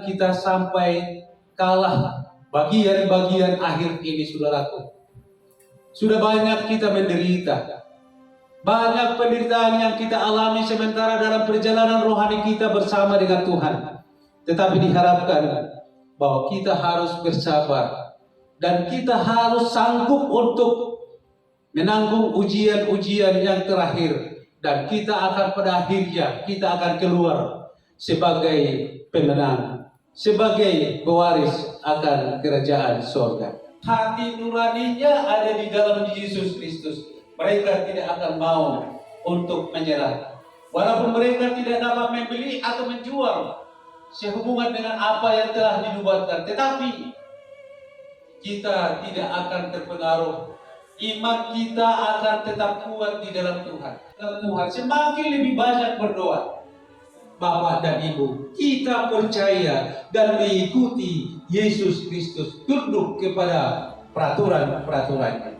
jangan kita sampai kalah bagian-bagian akhir ini, saudaraku. Sudah banyak kita menderita. Banyak penderitaan yang kita alami sementara dalam perjalanan rohani kita bersama dengan Tuhan. Tetapi diharapkan bahwa kita harus bersabar dan kita harus sanggup untuk menanggung ujian-ujian yang terakhir, dan kita akan pada akhirnya kita akan keluar sebagai pemenang, sebagai pewaris akan kerajaan surga. Hati nuraninya ada di dalam Yesus Kristus. Mereka tidak akan mau untuk menyerah. Walaupun mereka tidak dapat membeli atau menjual sehubungan dengan apa yang telah dinubuatkan, tetapi kita tidak akan terpengaruh. Iman kita akan tetap kuat di dalam Tuhan. Tuhan semakin lebih banyak berdoa. Bapak dan Ibu, kita percaya dan mengikuti Yesus Kristus, tunduk kepada peraturan-peraturannya.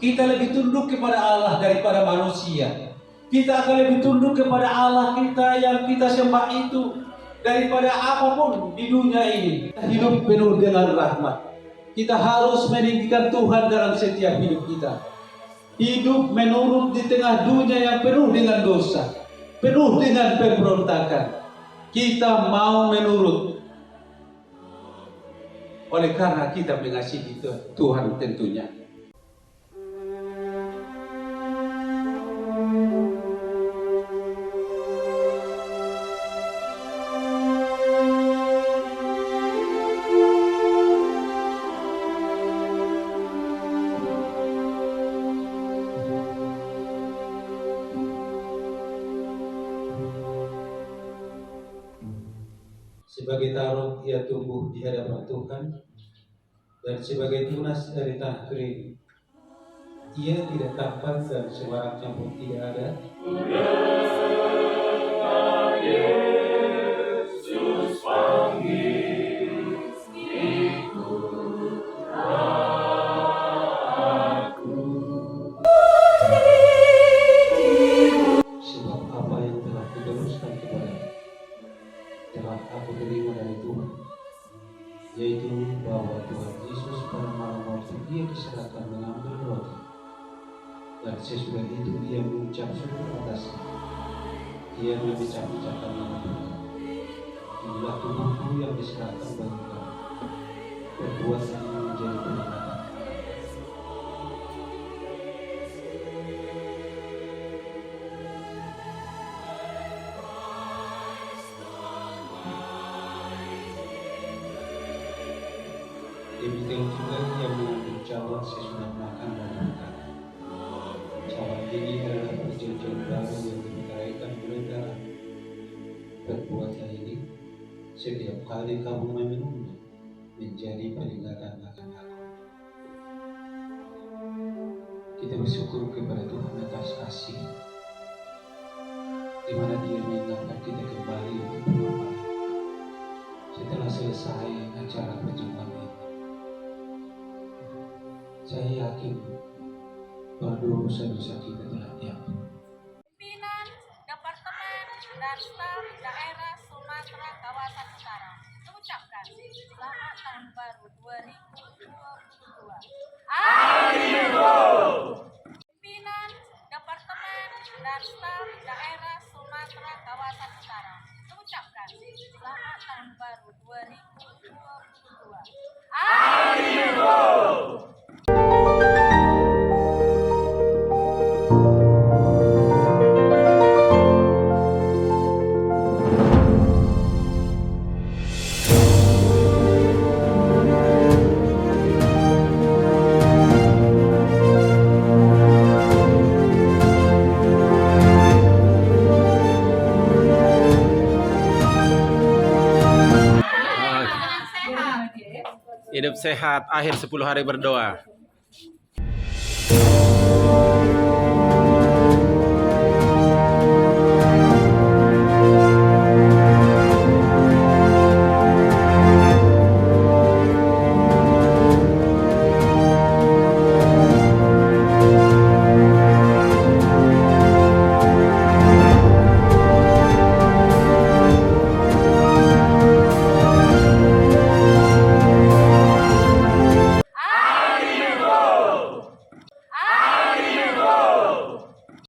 Kita lebih tunduk kepada Allah daripada manusia. Kita akan lebih tunduk kepada Allah kita yang kita sembah itu daripada apapun di dunia ini. Kita hidup penuh dengan rahmat. Kita harus meninggikan Tuhan dalam setiap hidup kita. Hidup menurut di tengah dunia yang penuh dengan dosa, penuh dengan pemberontakan. Kita mau menurut oleh karena kita mengasihi Tuhan tentunya. Sebagai taruh ia tumbuh di hadapan Tuhan, dan sebagai tunas dari tanah kering. Ia tidak tampak dan sebaraknya pun tidak ada. Yesus panggil, ikut aku. Sebab apa yang telah diteruskan kepada telah aku terima dari Tuhan, yaitu bahwa Tuhan Yesus pada malam waktu Dia diserahkan mengambil roti, dan sesudah itu Ia mengucap syukur atasnya. Ia memecah-mecahkan nama Tuhan. Inilah tubuhku yang diserahkan bagi kamu. Perbuatan ini menjadi peringatan. Demikian juga yang mengambil cawan sesudah makan dan berkata, cawan ini adalah perjanjian baru yang diperkarakan oleh darah. Perbuatan ini setiap kali kamu meminumnya menjadi peringatan akan aku. Kita bersyukur kepada Tuhan atas kasih, di mana Dia mengingatkan kita kembali untuk berdoa setelah selesai acara perjumpaan ini. Saya yakin bahwa dosa-dosa kita telah diampuni. Pimpinan Departemen dan Staf Daerah Sumatera Kawasan Utara mengucapkan selamat tahun baru 2022. Ayo! Pimpinan Departemen dan Staf Daerah Sumatera Kawasan Utara mengucapkan selamat tahun baru 2022. Ayo! Hidup sehat, akhir 10 hari berdoa.